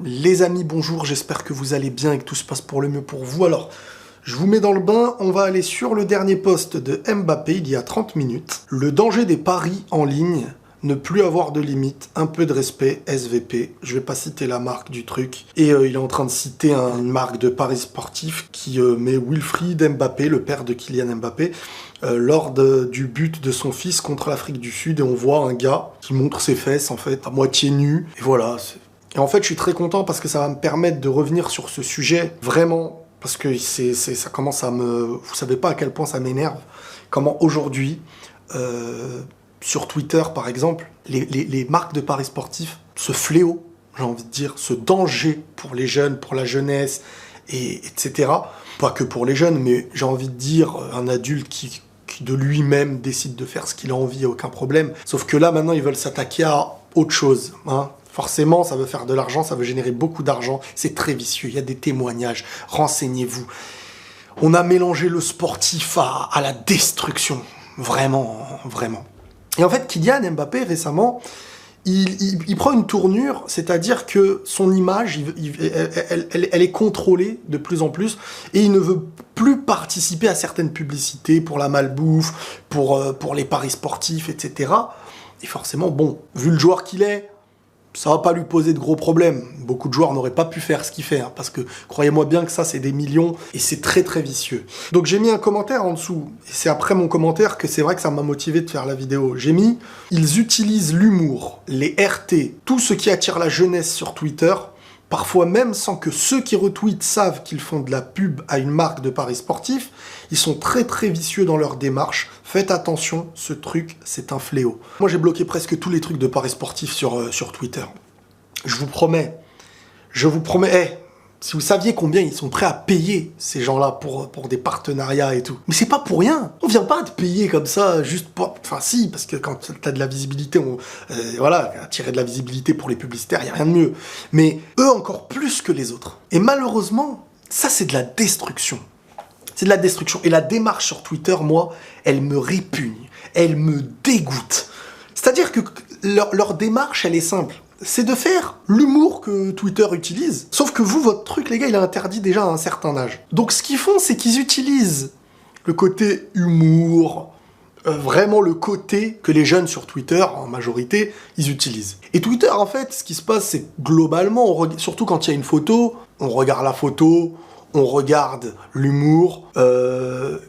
Les amis, bonjour, j'espère que vous allez bien et que tout se passe pour le mieux pour vous. Alors, je vous mets dans le bain, on va aller sur le dernier post de Mbappé, il y a 30 minutes. Le danger des paris en ligne, ne plus avoir de limite, un peu de respect, SVP. Je vais pas citer la marque du truc. Et il est en train de citer une marque de paris sportifs qui met Wilfried Mbappé, le père de Kylian Mbappé, lors du but de son fils contre l'Afrique du Sud. Et on voit un gars qui montre ses fesses, en fait, à moitié nu. Et voilà. Et en fait, je suis très content parce que ça va me permettre de revenir sur ce sujet, vraiment, parce que ça commence à me... Vous savez pas à quel point ça m'énerve. Comment aujourd'hui... sur Twitter, par exemple, les marques de paris sportifs, ce fléau, j'ai envie de dire, ce danger pour les jeunes, pour la jeunesse, etc. Pas que pour les jeunes, mais j'ai envie de dire, un adulte qui de lui-même décide de faire ce qu'il a envie, il n'y a aucun problème. Sauf que là, maintenant, ils veulent s'attaquer à autre chose, hein. Forcément, ça veut faire de l'argent, ça veut générer beaucoup d'argent. C'est très vicieux, il y a des témoignages, renseignez-vous. On a mélangé le sportif à la destruction. Vraiment, vraiment. Et en fait, Kylian Mbappé, récemment, il prend une tournure, c'est-à-dire que son image, elle est contrôlée de plus en plus, et il ne veut plus participer à certaines publicités pour la malbouffe, pour les paris sportifs, etc. Et forcément, bon, vu le joueur qu'il est, ça va pas lui poser de gros problèmes. Beaucoup de joueurs n'auraient pas pu faire ce qu'il fait, hein, parce que croyez-moi bien que ça, c'est des millions, et c'est très très vicieux. Donc j'ai mis un commentaire en dessous, et c'est après mon commentaire que c'est vrai que ça m'a motivé de faire la vidéo. J'ai mis « Ils utilisent l'humour, les RT, tout ce qui attire la jeunesse sur Twitter, parfois même sans que ceux qui retweetent savent qu'ils font de la pub à une marque de paris sportifs. Ils sont très très vicieux dans leur démarche. Faites attention, ce truc, c'est un fléau. » Moi, j'ai bloqué presque tous les trucs de paris sportifs sur Twitter. Je vous promets, si vous saviez combien ils sont prêts à payer, ces gens-là, pour des partenariats et tout. Mais c'est pas pour rien. On vient pas te payer comme ça, juste pour... Enfin si, parce que quand t'as de la visibilité, voilà, attirer de la visibilité pour les publicitaires, y a rien de mieux. Mais eux encore plus que les autres. Et malheureusement, ça c'est de la destruction. C'est de la destruction. Et la démarche sur Twitter, moi, elle me répugne. Elle me dégoûte. C'est-à-dire que leur démarche, elle est simple. C'est de faire l'humour que Twitter utilise. Sauf que vous, votre truc, les gars, il est interdit déjà à un certain âge. Donc ce qu'ils font, c'est qu'ils utilisent le côté humour, vraiment le côté que les jeunes sur Twitter, en majorité, ils utilisent. Et Twitter, en fait, ce qui se passe, c'est globalement, surtout quand il y a une photo, on regarde la photo, on regarde l'humour,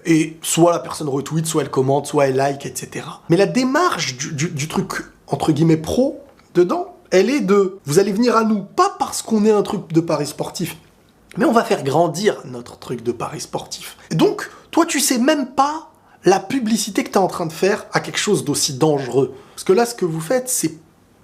et soit la personne retweet, soit elle commente, soit elle like, etc. Mais la démarche du truc, entre guillemets, pro, dedans, elle est de, vous allez venir à nous, pas parce qu'on est un truc de paris sportif, mais on va faire grandir notre truc de paris sportif. Et donc, toi, tu sais même pas la publicité que tu es en train de faire à quelque chose d'aussi dangereux. Parce que là, ce que vous faites, c'est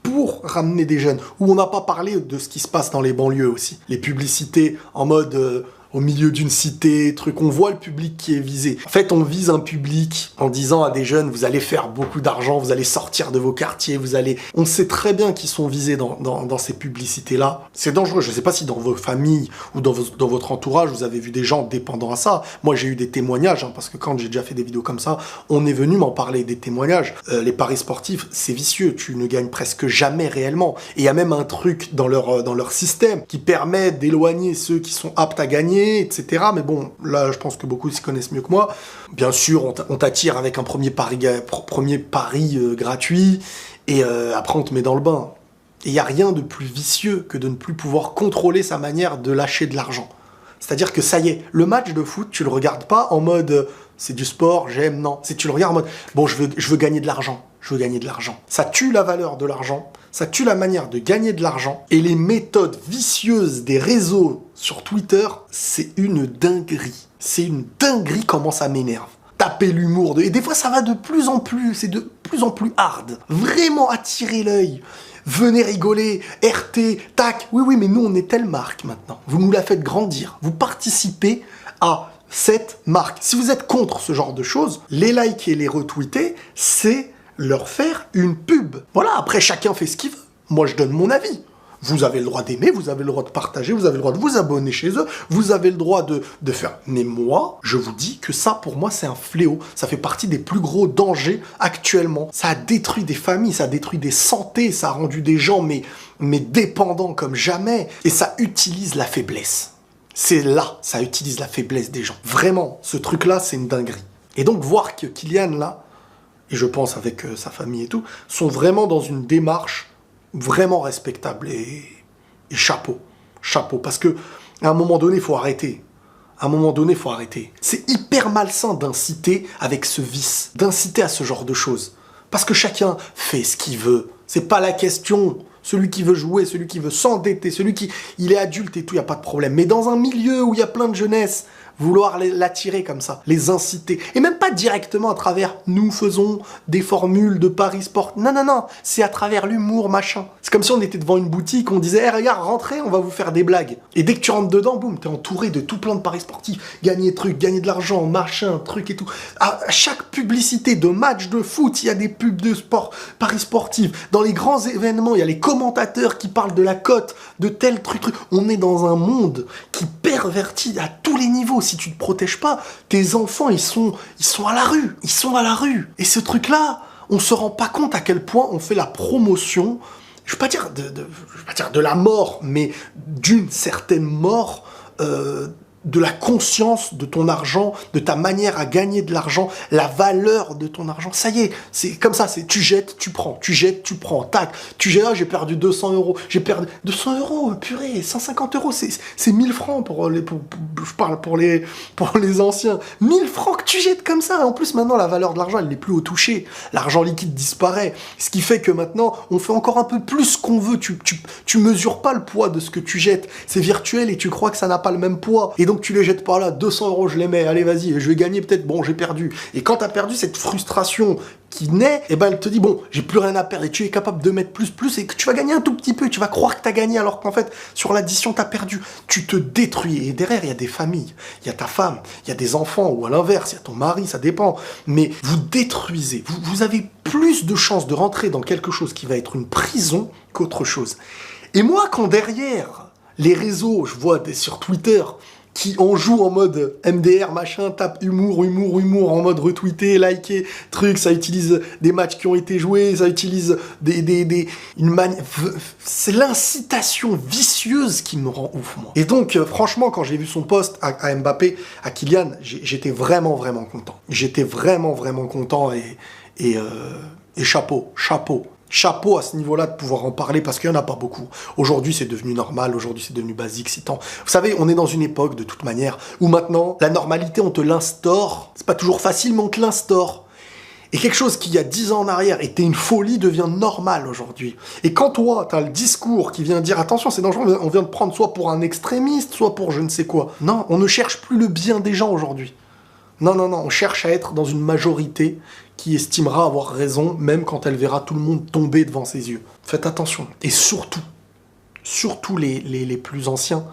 pour ramener des jeunes. Ou on n'a pas parlé de ce qui se passe dans les banlieues aussi. Les publicités en mode... au milieu d'une cité, truc, on voit le public qui est visé. En fait, on vise un public en disant à des jeunes, vous allez faire beaucoup d'argent, vous allez sortir de vos quartiers, On sait très bien qu'ils sont visés dans ces publicités-là. C'est dangereux. Je ne sais pas si dans vos familles ou dans votre entourage, vous avez vu des gens dépendants à ça. Moi, j'ai eu des témoignages, hein, parce que quand j'ai déjà fait des vidéos comme ça, on est venu m'en parler des témoignages. Les paris sportifs, c'est vicieux. Tu ne gagnes presque jamais réellement. Et il y a même un truc dans leur système qui permet d'éloigner ceux qui sont aptes à gagner, etc. Mais bon, là, je pense que beaucoup s'y connaissent mieux que moi. Bien sûr, on t'attire avec un premier pari gratuit, et après, on te met dans le bain. Et il n'y a rien de plus vicieux que de ne plus pouvoir contrôler sa manière de lâcher de l'argent. C'est-à-dire que ça y est, le match de foot, tu le regardes pas en mode c'est du sport, j'aime, non. Tu le regardes en mode bon, je veux gagner de l'argent. Je veux gagner de l'argent. Ça tue la valeur de l'argent, ça tue la manière de gagner de l'argent, et les méthodes vicieuses des réseaux sur Twitter, c'est une dinguerie. C'est une dinguerie comment ça m'énerve. Taper l'humour, et des fois ça va de plus en plus, c'est de plus en plus hard. Vraiment attirer l'œil. Venez rigoler, RT, tac. Oui, mais nous on est telle marque maintenant. Vous nous la faites grandir. Vous participez à cette marque. Si vous êtes contre ce genre de choses, les liker et les retweeter, c'est leur faire une pub. Voilà, après chacun fait ce qu'il veut. Moi je donne mon avis. Vous avez le droit d'aimer, vous avez le droit de partager, vous avez le droit de vous abonner chez eux, vous avez le droit de faire... Mais moi, je vous dis que ça, pour moi, c'est un fléau. Ça fait partie des plus gros dangers actuellement. Ça a détruit des familles, ça a détruit des santé, ça a rendu des gens mais dépendants comme jamais. Et ça utilise la faiblesse. C'est là, ça utilise la faiblesse des gens. Vraiment, ce truc-là, c'est une dinguerie. Et donc, voir que Kylian, là, et je pense avec sa famille et tout, sont vraiment dans une démarche vraiment respectable et chapeau. Chapeau. Parce que à un moment donné, il faut arrêter. À un moment donné, il faut arrêter. C'est hyper malsain d'inciter avec ce vice, d'inciter à ce genre de choses. Parce que chacun fait ce qu'il veut. C'est pas la question. Celui qui veut jouer, celui qui veut s'endetter, celui qui il est adulte et tout, il n'y a pas de problème. Mais dans un milieu où il y a plein de jeunesse, vouloir l'attirer comme ça, les inciter, et même pas directement à travers « nous faisons des formules de paris sport ». Non, non, non, c'est à travers l'humour, machin. C'est comme si on était devant une boutique, on disait hey, « regarde, rentrez, on va vous faire des blagues ». Et dès que tu rentres dedans, boum, t'es entouré de tout plein de paris sportifs. Gagner de l'argent, machin, truc et tout. À chaque publicité de match de foot, il y a des pubs de sport, paris sportifs. Dans les grands événements, il y a les commentateurs qui parlent de la cote, de tel truc. On est dans un monde qui pervertit à tous les niveaux. Si tu te protèges pas, tes enfants, ils sont à la rue. Ils sont à la rue. Et ce truc-là, on se rend pas compte à quel point on fait la promotion, je veux pas dire de la mort, mais d'une certaine mort, de la conscience de ton argent, de ta manière à gagner de l'argent, la valeur de ton argent. Ça y est, c'est comme ça, c'est tu jettes, tu prends, tac, tu jettes, j'ai perdu 200 euros, j'ai perdu 200 euros, purée, 150 euros, c'est 1000 francs je parle pour les anciens, 1000 francs que tu jettes comme ça. En plus, maintenant, la valeur de l'argent, elle n'est plus au toucher, l'argent liquide disparaît, ce qui fait que maintenant, on fait encore un peu plus ce qu'on veut, tu mesures pas le poids de ce que tu jettes, c'est virtuel et tu crois que ça n'a pas le même poids, et donc tu les jettes pas là, 200 euros je les mets, allez vas-y, je vais gagner peut-être, bon j'ai perdu. Et quand t'as perdu, cette frustration qui naît, et ben elle te dit bon, j'ai plus rien à perdre, et tu es capable de mettre plus, et que tu vas gagner un tout petit peu, tu vas croire que t'as gagné, alors qu'en fait, sur l'addition t'as perdu. Tu te détruis, et derrière il y a des familles, il y a ta femme, il y a des enfants, ou à l'inverse, il y a ton mari, ça dépend, mais vous détruisez, vous avez plus de chances de rentrer dans quelque chose qui va être une prison qu'autre chose. Et moi, quand derrière les réseaux, je vois sur Twitter, qui en joue en mode MDR, machin, tape humour, en mode retweeter, liker, truc, ça utilise des matchs qui ont été joués, ça utilise c'est l'incitation vicieuse qui me rend ouf, moi. Et donc, franchement, quand j'ai vu son post à Mbappé, à Kylian, j'étais vraiment, vraiment content. J'étais vraiment, vraiment content et chapeau. Chapeau à ce niveau-là de pouvoir en parler parce qu'il n'y en a pas beaucoup. Aujourd'hui, c'est devenu normal, aujourd'hui, c'est devenu basique, Vous savez, on est dans une époque, de toute manière, où maintenant, la normalité, on te l'instaure. C'est pas toujours facile, mais on te l'instaure. Et quelque chose qui, il y a 10 ans en arrière, était une folie, devient normal aujourd'hui. Et quand toi, t'as le discours qui vient dire « Attention, c'est dangereux, on vient de prendre soit pour un extrémiste, soit pour je ne sais quoi. » Non, on ne cherche plus le bien des gens aujourd'hui. Non, on cherche à être dans une majorité qui estimera avoir raison, même quand elle verra tout le monde tomber devant ses yeux. Faites attention. Et surtout les plus anciens,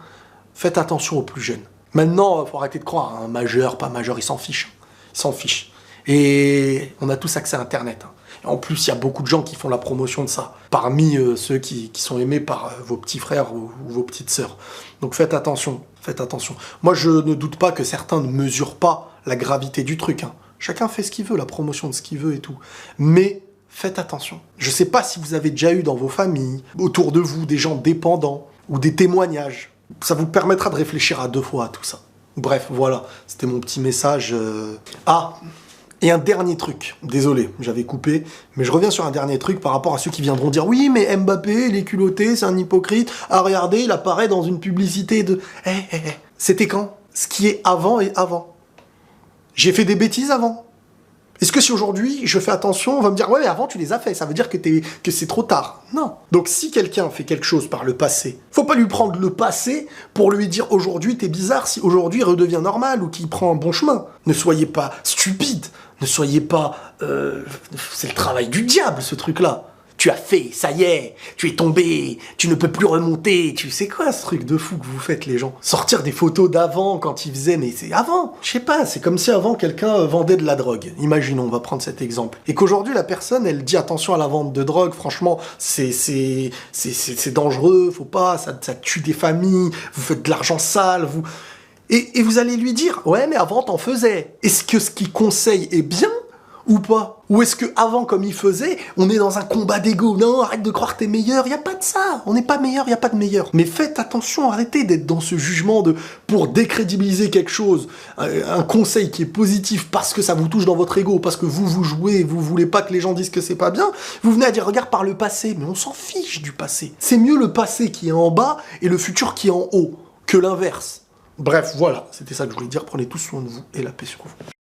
faites attention aux plus jeunes. Maintenant, il faut arrêter de croire, hein, majeur, pas majeur, ils s'en fichent. Ils s'en fichent. Et on a tous accès à Internet. Hein. Et en plus, il y a beaucoup de gens qui font la promotion de ça, parmi ceux qui sont aimés par vos petits frères ou vos petites sœurs. Donc faites attention. Moi, je ne doute pas que certains ne mesurent pas la gravité du truc. Hein. Chacun fait ce qu'il veut, la promotion de ce qu'il veut et tout. Mais faites attention. Je ne sais pas si vous avez déjà eu dans vos familles, autour de vous, des gens dépendants ou des témoignages. Ça vous permettra de réfléchir à 2 fois à tout ça. Bref, voilà, c'était mon petit message. Et un dernier truc. Désolé, j'avais coupé, mais je reviens sur un dernier truc par rapport à ceux qui viendront dire « Oui, mais Mbappé, il est culotté, c'est un hypocrite. Ah, regardez, il apparaît dans une publicité de... » C'était quand? Ce qui est avant et avant. J'ai fait des bêtises avant. Est-ce que si aujourd'hui je fais attention, on va me dire « Ouais, mais avant tu les as fait, ça veut dire que c'est trop tard. » Non. Donc si quelqu'un fait quelque chose par le passé, faut pas lui prendre le passé pour lui dire « Aujourd'hui t'es bizarre, si aujourd'hui il redevient normal ou qu'il prend un bon chemin. » Ne soyez pas stupide, ne soyez pas... c'est le travail du diable ce truc-là. tu as fait, ça y est, tu es tombé, tu ne peux plus remonter, tu sais C'est quoi ce truc de fou que vous faites, les gens? Sortir des photos d'avant quand ils faisaient, mais c'est avant. Je sais pas, c'est comme si avant quelqu'un vendait de la drogue. Imaginons, on va prendre cet exemple. Et qu'aujourd'hui la personne, elle dit attention à la vente de drogue, franchement, c'est dangereux, faut pas, ça tue des familles, vous faites de l'argent sale, vous... Et vous allez lui dire, ouais, mais avant t'en faisais. Est-ce que ce qu'il conseille est bien ou pas? Ou est-ce que avant, comme il faisait, on est dans un combat d'ego? Non, arrête de croire que t'es meilleur, y a pas de ça. On n'est pas meilleur, y a pas de meilleur. Mais faites attention, arrêtez d'être dans ce jugement de pour décrédibiliser quelque chose, un conseil qui est positif parce que ça vous touche dans votre ego, parce que vous jouez, vous voulez pas que les gens disent que c'est pas bien. Vous venez à dire regarde par le passé, mais on s'en fiche du passé. C'est mieux le passé qui est en bas et le futur qui est en haut que l'inverse. Bref, voilà, c'était ça que je voulais dire. Prenez tous soin de vous et la paix sur vous.